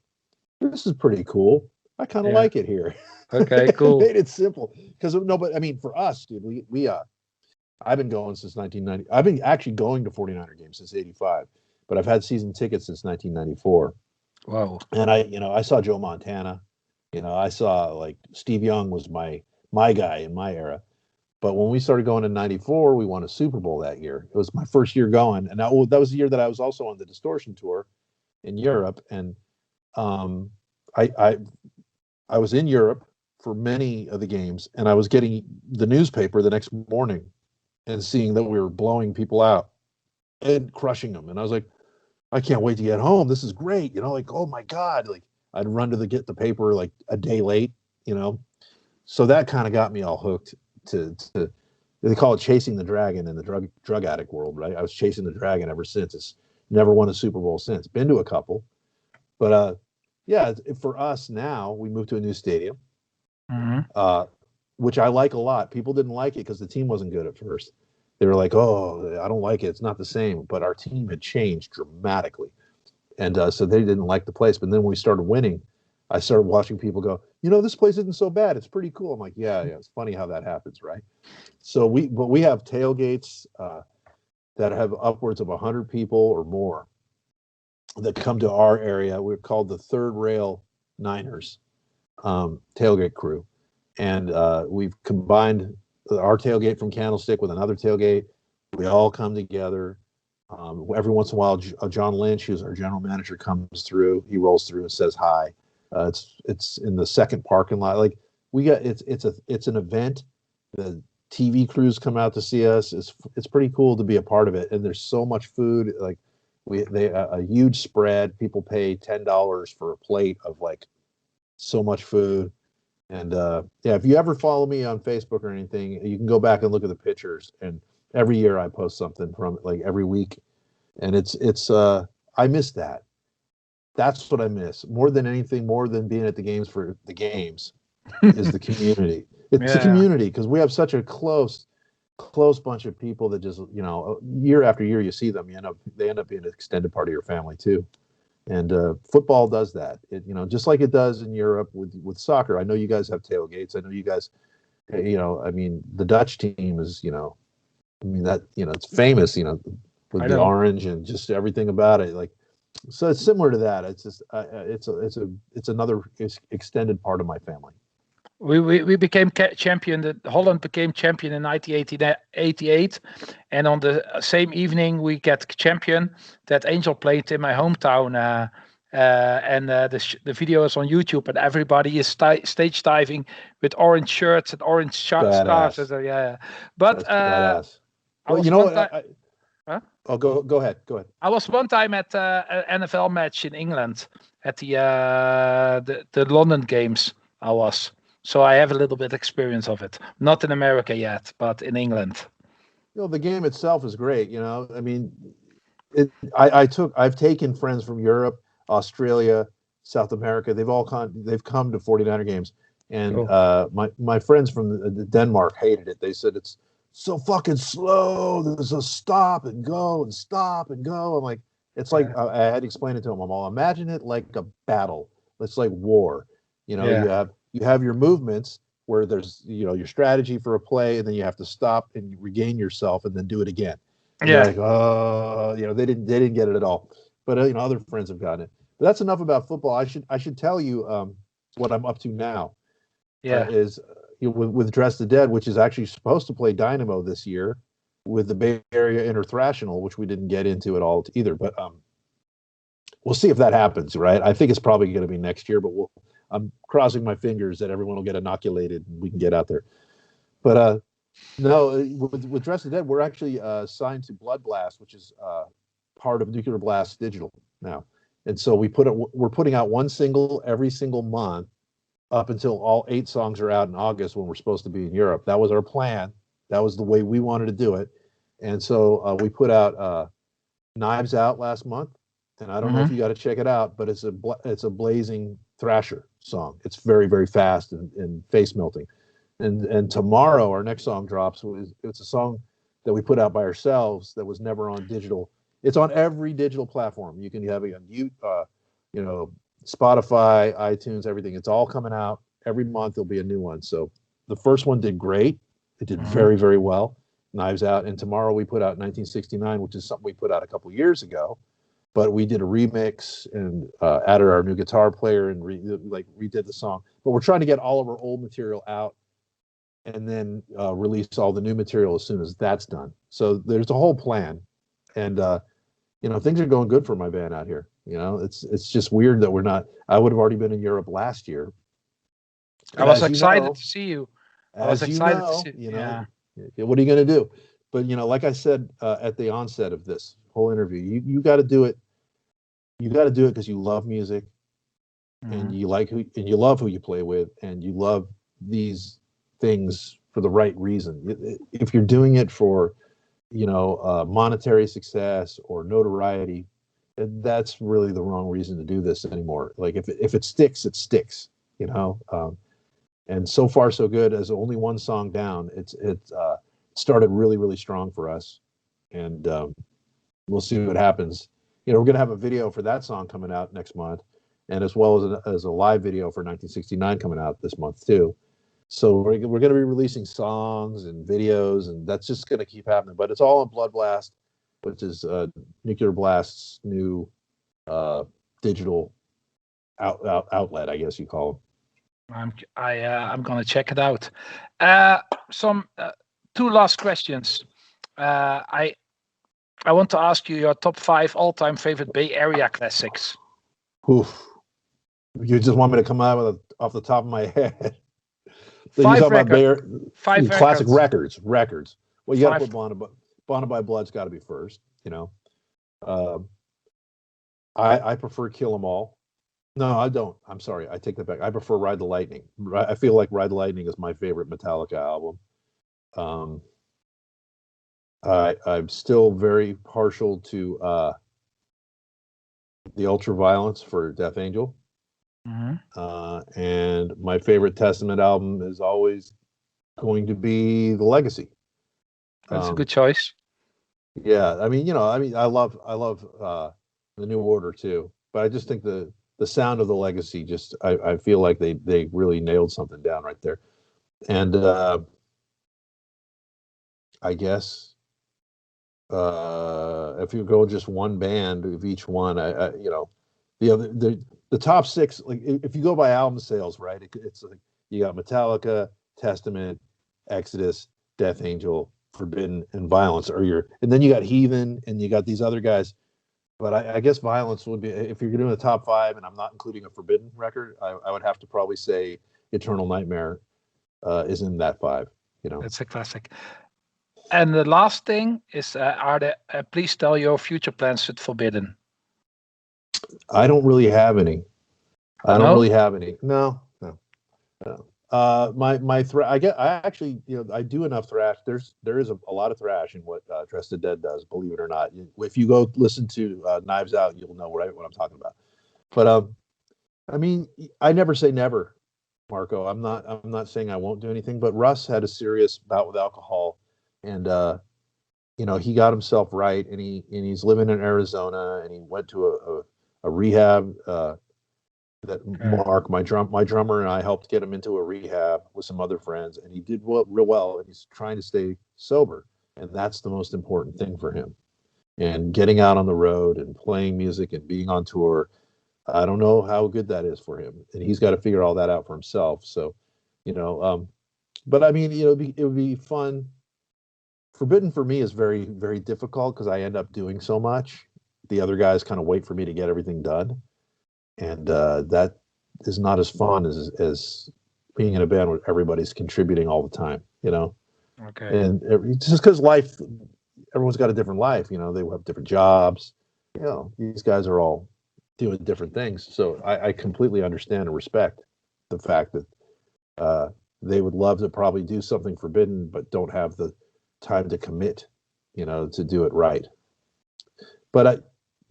S2: this is pretty cool. I kind of like it here.
S1: Okay, cool.
S2: Made it simple because but I mean, for us, dude, we I've been going since 1990. I've been actually going to 49er games since '85, but I've had season tickets since 1994.
S1: Wow.
S2: And I saw Joe Montana. I saw like Steve Young was my guy in my era. But when we started going in '94, we won a Super Bowl that year. It was my first year going, and that was the year that I was also on the Distortion tour in Europe. And I was in Europe for many of the games, and I was getting the newspaper the next morning and seeing that we were blowing people out and crushing them. And I was like, I can't wait to get home. This is great. Like, oh my God. Like I'd run to get the paper like a day late, So that kind of got me all hooked to they call it chasing the dragon in the drug addict world, right? I was chasing the dragon ever since. It's never won a Super Bowl since. Been to a couple. But yeah, for us now, we moved to a new stadium, which I like a lot. People didn't like it because the team wasn't good at first. They were like, oh, I don't like it. It's not the same. But our team had changed dramatically. And so they didn't like the place. But then when we started winning, I started watching people go, this place isn't so bad. It's pretty cool. I'm like, yeah, it's funny how that happens, right? So we have tailgates that have upwards of 100 people or more that come to our area. We're called the Third Rail Niners tailgate crew. And we've combined our tailgate from Candlestick with another tailgate. We all come together. Every once in a while, John Lynch, who's our general manager, comes through. He rolls through and says hi. It's in the second parking lot. Like it's an event. The TV crews come out to see us. It's pretty cool to be a part of it. And there's so much food. Like a huge spread. People pay $10 for a plate of like so much food. And yeah, if you ever follow me on Facebook or anything, you can go back and look at the pictures. And every year I post something from like every week. And it's I miss that. That's what I miss more than anything, more than being at the games for the games is the community. It's the community because we have such a close bunch of people that just, year after year you see them, they end up being an extended part of your family too. And football does that. Just like it does in Europe with soccer. I know you guys have tailgates. I know you guys, I mean, the Dutch team is, it's famous, with the orange and just everything about it. Like, so it's similar to that. It's just, it's another extended part of my family.
S1: We became champion. Holland became champion in 1988, and on the same evening we get champion. That Angel played in my hometown, and the video is on YouTube, and everybody is stage diving with orange shirts and orange scarves. Yeah, but
S2: well, you know what? Huh? Oh, go ahead.
S1: I was one time at an NFL match in England at the London games. I was. So I have a little bit experience of it. Not in America yet, but in England.
S2: The game itself is great. I mean, I've taken friends from Europe, Australia, South America. They've come to 49er games, and
S1: Cool.
S2: my friends from the Denmark hated it. They said it's so fucking slow. There's a stop and go and stop and go. I'm like, it's like
S1: Yeah.
S2: I had to explain it to them. I'm all, imagine it like a battle. It's like war. You know,
S1: Yeah.
S2: you have your movements where there's your strategy for a play, and then you have to stop and regain yourself and then do it again. And they're
S1: Yeah.
S2: like, oh, they didn't get it at all. But other friends have gotten it. But that's enough about football. I should tell you what I'm up to now
S1: Yeah.
S2: is with Dress the Dead, which is actually supposed to play Dynamo this year with the Bay Area International, which we didn't get into at all either. But we'll see if that happens, right? I think it's probably going to be next year, but I'm crossing my fingers that everyone will get inoculated and we can get out there. But no, with Dress the Dead, we're actually signed to Blood Blast, which is part of Nuclear Blast Digital now. And so we're putting out one single every single month up until all 8 songs are out in August when we're supposed to be in Europe. That was our plan. That was the way we wanted to do it. And so we put out Knives Out last month. And I don't know if you got to check it out, but it's a blazing thrasher song. It's very, very fast and face melting. And tomorrow our next song drops. It's a song that we put out by ourselves that was never on digital. It's on every digital platform. You can have it on Spotify, iTunes, everything. It's all coming out every month. There'll be a new one. So the first one did great. It did very, very well. Knives Out. And tomorrow we put out 1969, which is something we put out a couple years ago. But we did a remix and added our new guitar player and redid the song. But we're trying to get all of our old material out and then release all the new material as soon as that's done. So there's a whole plan. And things are going good for my band out here. It's just weird that we're not. I would have already been in Europe last year.
S1: I was excited to see you. I was excited to see. Yeah.
S2: What are you going to do? But like I said at the onset of this whole interview, you got to do it. You got to do it because you love music, and you love who you play with, and you love these things for the right reason. If you're doing it for monetary success or notoriety, that's really the wrong reason to do this anymore. Like if it sticks, it sticks, and so far so good. As only one song down, it started really, really strong for us, and we'll see what happens. We're going to have a video for that song coming out next month, and as well as a live video for 1969 coming out this month too. So we're going to be releasing songs and videos, and that's just going to keep happening. But it's all on Blood Blast, which is Nuclear Blast's new digital outlet, I guess you call them.
S1: I'm gonna check it out. Some 2 last questions. I want to ask you your top 5 all-time favorite Bay Area classics.
S2: Oof. You just want me to come out with off the top of my head? So
S1: 5 records. 5
S2: classic
S1: records.
S2: Records. Well, you got to put Bona by Blood's got to be first. I prefer Kill 'Em All. No, I don't. I'm sorry. I take that back. I prefer Ride the Lightning. I feel like Ride the Lightning is my favorite Metallica album. I'm still very partial to the Ultraviolence for Death Angel. And my favorite Testament album is always going to be The Legacy.
S1: That's a good choice.
S2: Yeah, I love the New Order too, but I just think the sound of The Legacy I feel like they really nailed something down right there. And I guess if you go just one band of each one, the top 6, like if you go by album sales, right? It's like you got Metallica, Testament, Exodus, Death Angel, Forbidden, and Violence and then you got Heathen, and you got these other guys. But I guess Violence would be, if you're doing the top 5, and I'm not including a Forbidden record, I would have to probably say Eternal Nightmare is in that 5.
S1: That's a classic. And the last thing is, please tell your future plans with Forbidden.
S2: I don't really have any. I don't really have any. No. I actually, I do enough thrash. There is a lot of thrash in what Dressed to Dead does, believe it or not. If you go listen to Knives Out, you'll know what I'm talking about. But I mean, I never say never, Marco. I'm not saying I won't do anything, but Russ had a serious bout with alcohol, and he got himself right, and he's living in Arizona, and he went to a rehab. That
S1: Okay.
S2: Mark, my drummer, and I helped get him into a rehab with some other friends, and he did real well, and he's trying to stay sober, and that's the most important thing for him. And getting out on the road and playing music and being on tour, I don't know how good that is for him, and he's got to figure all that out for himself. So, but I mean, it would be fun. Forbidden for me is very, very difficult because I end up doing so much. The other guys kind of wait for me to get everything done, and that is not as fun as being in a band where everybody's contributing all the time,
S1: Okay.
S2: and just because everyone's got a different life, they have different jobs, these guys are all doing different things, so I completely understand and respect the fact that they would love to probably do something forbidden but don't have the time to commit, to do it right. But I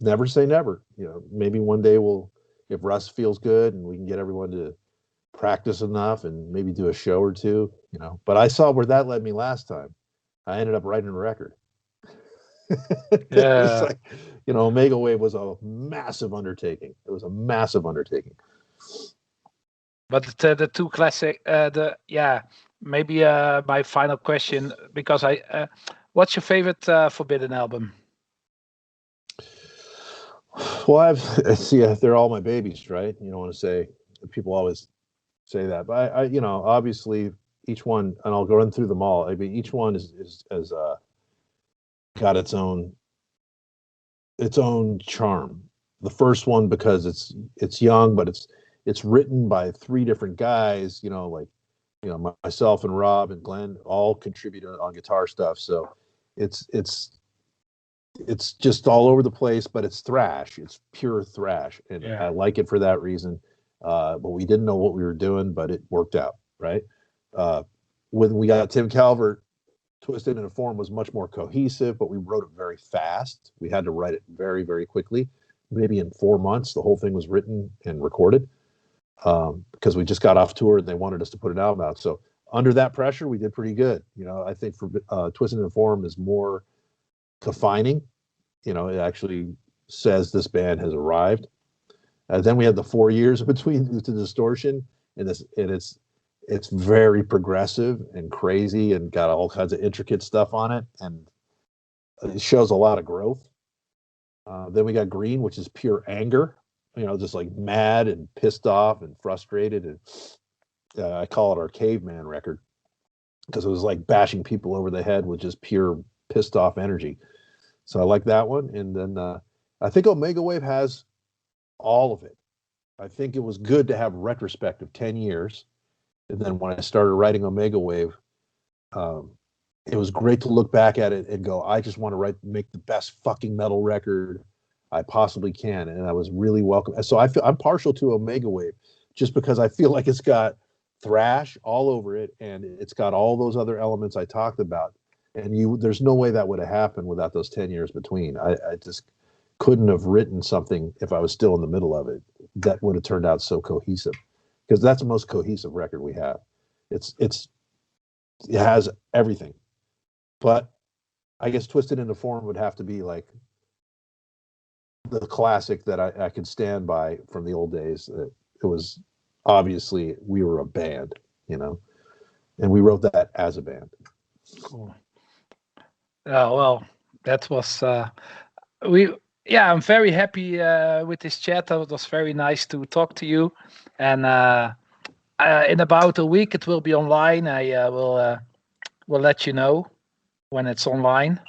S2: never say never. Maybe one day if Russ feels good and we can get everyone to practice enough and maybe do a show or two. But I saw where that led me last time. I ended up writing a record. It was
S1: Yeah.
S2: like, Omega Wave was a massive undertaking. It was a massive undertaking.
S1: But the two classic, maybe my final question, because what's your favorite Forbidden album?
S2: Well, see, they're all my babies, right? You don't want to say, people always say that, but I obviously each one, and I'll go run through them all. I mean, each one is got its own charm. The first one because it's young, but it's written by three different guys. Myself and Rob and Glenn all contribute on guitar stuff. So it's just all over the place, but it's thrash. It's pure thrash, and
S1: Yeah.
S2: I like it for that reason. But we didn't know what we were doing, but it worked out, right? When we got Tim Calvert, Twisted in a Form was much more cohesive, but we wrote it very fast. We had to write it very, very quickly. Maybe in 4 months, the whole thing was written and recorded, because we just got off tour and they wanted us to put an album out. So under that pressure, we did pretty good. I think for Twisted in a Form is more defining. It actually says this band has arrived. Then we had the 4 years between the Distortion, and it's very progressive and crazy and got all kinds of intricate stuff on it, and it shows a lot of growth. Then we got Green, which is pure anger, just like mad and pissed off and frustrated. And I call it our caveman record because it was like bashing people over the head with just pure pissed off energy. So I like that one. And then I think Omega Wave has all of it. I think it was good to have retrospective 10 years. And then when I started writing Omega Wave, it was great to look back at it and go, I just want to make the best fucking metal record I possibly can. And I was really welcome. So I'm partial to Omega Wave just because I feel like it's got thrash all over it, and it's got all those other elements I talked about. And there's no way that would have happened without those 10 years between. I just couldn't have written something if I was still in the middle of it that would have turned out so cohesive, because that's the most cohesive record we have. It has everything, but I guess Twisted in a Form would have to be like the classic that I could stand by from the old days. It was obviously we were a band, and we wrote that as a band.
S1: Cool. Well, that was we. Yeah, I'm very happy with this chat. It was very nice to talk to you, and in about a week it will be online. I will let you know when it's online.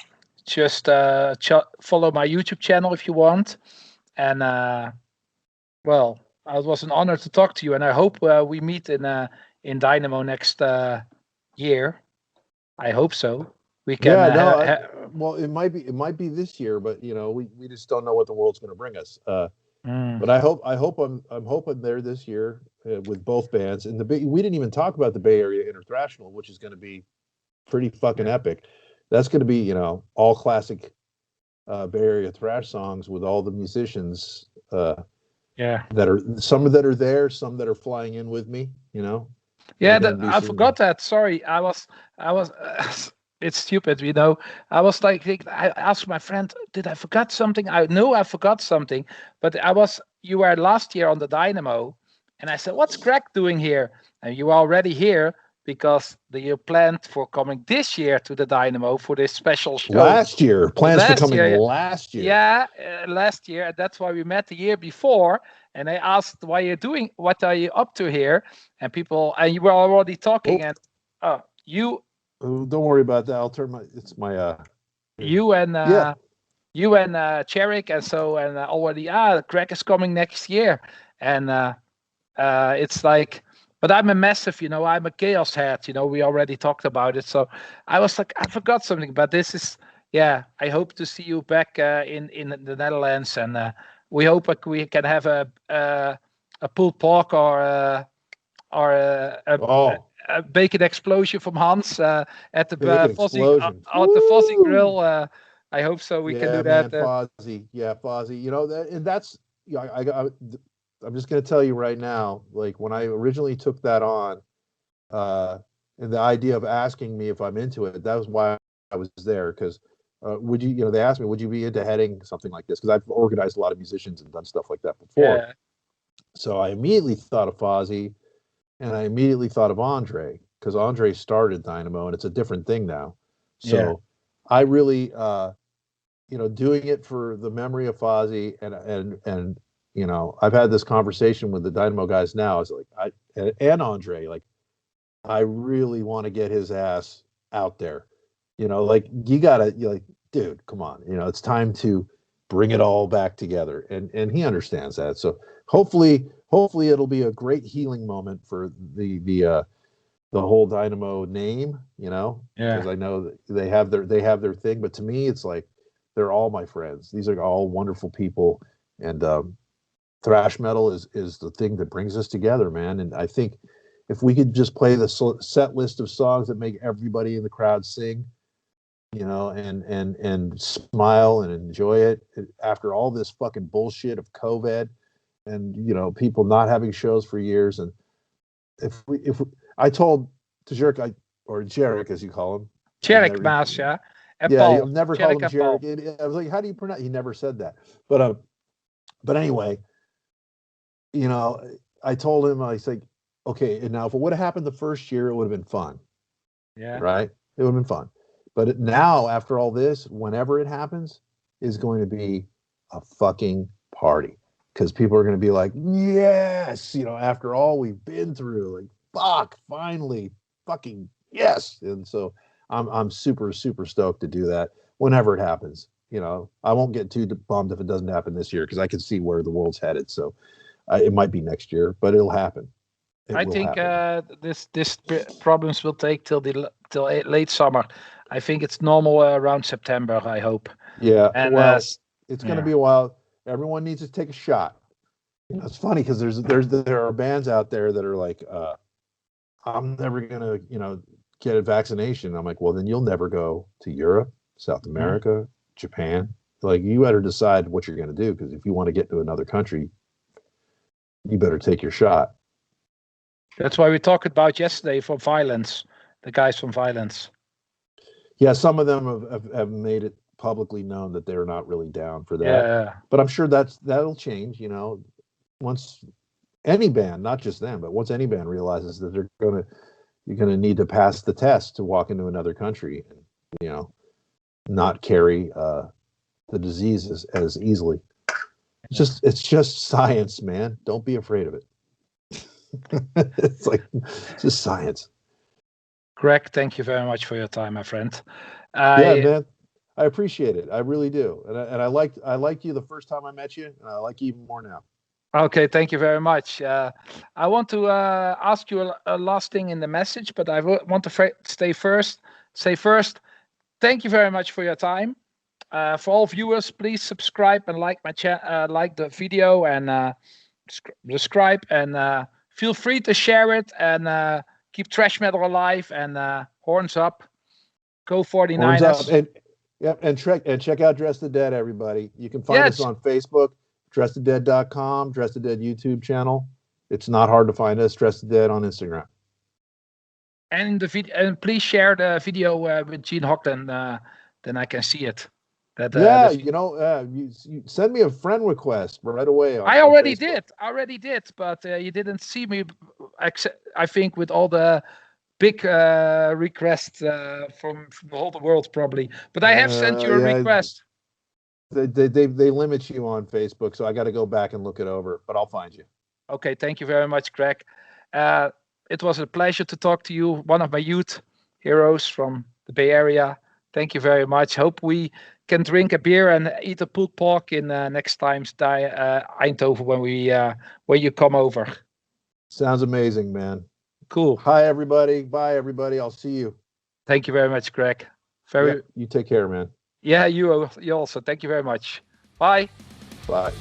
S1: Just follow my YouTube channel if you want. And well, it was an honor to talk to you, and I hope we meet in Dynamo next year. I hope so. We can.
S2: Yeah, no. Well, it might be this year, but we just don't know what the world's going to bring us.
S1: Mm.
S2: But I'm hoping there this year with both bands. And we didn't even talk about the Bay Area International, which is going to be pretty fucking
S1: Yeah.
S2: epic. That's going to be, all classic Bay Area thrash songs with all the musicians
S1: Yeah.
S2: that are some that are there, some that are flying in with me. They're
S1: Yeah,
S2: going to be
S1: I
S2: some.
S1: forgot that. Sorry, I was. It's stupid, you know. I was like, I asked my friend, did I forgot something? I know I forgot something, but You were last year on the Dynamo, and I said, what's Craig doing here? And you are already here because you planned for coming this year to the Dynamo for this special show.
S2: Last year, plans for
S1: Last
S2: coming
S1: year,
S2: last year.
S1: yeah, last year. That's why we met the year before. And I asked, "Why you're doing? What are you up to here?" And you were already talking.
S2: Oh,
S1: And you,
S2: oh, don't worry about that. I'll turn my. It's my.
S1: you and
S2: Yeah.
S1: you and Cherik, and so and already. Greg is coming next year, and it's like. But I'm a massive, I'm a chaos head. We already talked about it. So I was like, I forgot something, but this is, yeah. I hope to see you back in the Netherlands, and we hope we can have a pulled pork or
S2: Oh,
S1: a bacon explosion from Hans at the
S2: bacon
S1: Fozzy
S2: explosion.
S1: at the Fozzy
S2: Woo!
S1: Grill. I hope so. We can
S2: Yeah,
S1: do that.
S2: man, Fozzy. Yeah, Fozzy. And that's. I'm just gonna tell you right now. Like when I originally took that on, uh, and the idea of asking me if I'm into it, that was why I was there. Because would you? They asked me, would you be into heading something like this? Because I've organized a lot of musicians and done stuff like that before.
S1: Yeah,
S2: So I immediately thought of Fozzy, and I immediately thought of Andre because Andre started Dynamo, and it's a different thing now.
S1: yeah,
S2: So I really, doing it for the memory of Fozzy, and I've had this conversation with the Dynamo guys now. It's like and Andre, like I really want to get his ass out there. Like you're like, dude, come on. It's time to bring it all back together. And he understands that. So hopefully it'll be a great healing moment for the whole Dynamo name, because
S1: yeah.
S2: I know that they have their thing. But to me, it's like they're all my friends. These are all wonderful people. And thrash metal is the thing that brings us together, man. And I think if we could just play the set list of songs that make everybody in the crowd sing, and smile and enjoy it after all this fucking bullshit of COVID and people not having shows for years. And if I told Tajirk, or Jarek as you call him, I've
S1: Cherik
S2: never,
S1: Maas, yeah, and
S2: yeah, I've
S1: Paul.
S2: never called
S1: Cherik
S2: him
S1: and Paul.
S2: Jarek. I was like, how do you pronounce? He never said that, but anyway, you know, I told him, I said, okay, and now if it would have happened the first year, it would have been fun,
S1: Yeah,
S2: right? It would have been fun. But now, after all this, whenever it happens, is going to be a fucking party because people are going to be like, yes, after all we've been through, like, fuck, finally, fucking yes. And so I'm super, super stoked to do that whenever it happens. I won't get too bummed if it doesn't happen this year because I can see where the world's headed. So it might be next year, but it'll happen. It
S1: I
S2: will
S1: think
S2: happen.
S1: this problems will take till late summer. I think it's normal around September. I hope.
S2: Yeah.
S1: And
S2: Well, it's going to
S1: yeah,
S2: be a while. Everyone needs to take a shot. It's funny because there are bands out there that are like, I'm never gonna, get a vaccination. I'm like, well, then you'll never go to Europe, South
S1: mm.
S2: America, Japan. Like, you better decide what you're gonna do because if you want to get to another country, you better take your shot.
S1: That's why we talked about yesterday from Violence, the guys from Violence.
S2: Yeah, some of them have made it publicly known that they're not really down for that,
S1: Yeah,
S2: but I'm sure that'll change. Once any band, not just them, but once any band realizes that you're gonna need to pass the test to walk into another country and not carry the disease as easily. It's just science, man. Don't be afraid of it. It's just science.
S1: Greg, thank you very much for your time, my friend.
S2: Yeah,
S1: I
S2: man. I appreciate it. I really do. And I liked you the first time I met you, and I like you even more now.
S1: Okay, thank you very much. I want to ask you a last thing in the message, but I want to say first, thank you very much for your time. for all viewers, please subscribe and like my like the video, and subscribe, and feel free to share it, and keep thrash metal alive, and horns up. Go 49ers.
S2: Horns up. And check out Dress the Dead, everybody. You can find us on Facebook, DressTheDead.com, Dress the Dead YouTube channel. It's not hard to find us. Dress the Dead on Instagram.
S1: And the video, and please share the video with Gene Hockland, then I can see it.
S2: You send me a friend request right away.
S1: I already did, but you didn't see me. I think with all the big requests from all the world, probably. But I have sent you a request.
S2: They limit you on Facebook, so I got to go back and look it over. But I'll find you.
S1: Okay, thank you very much, Craig. It was a pleasure to talk to you, one of my youth heroes from the Bay Area. Thank you very much. Hope we can drink a beer and eat a pulled pork in next time's Eindhoven when you come over.
S2: Sounds amazing, man.
S1: Cool.
S2: Hi, everybody. Bye, everybody. I'll see you.
S1: Thank you very much, Craig.
S2: You take care, man.
S1: Yeah, you also. Thank you very much. Bye.
S2: Bye.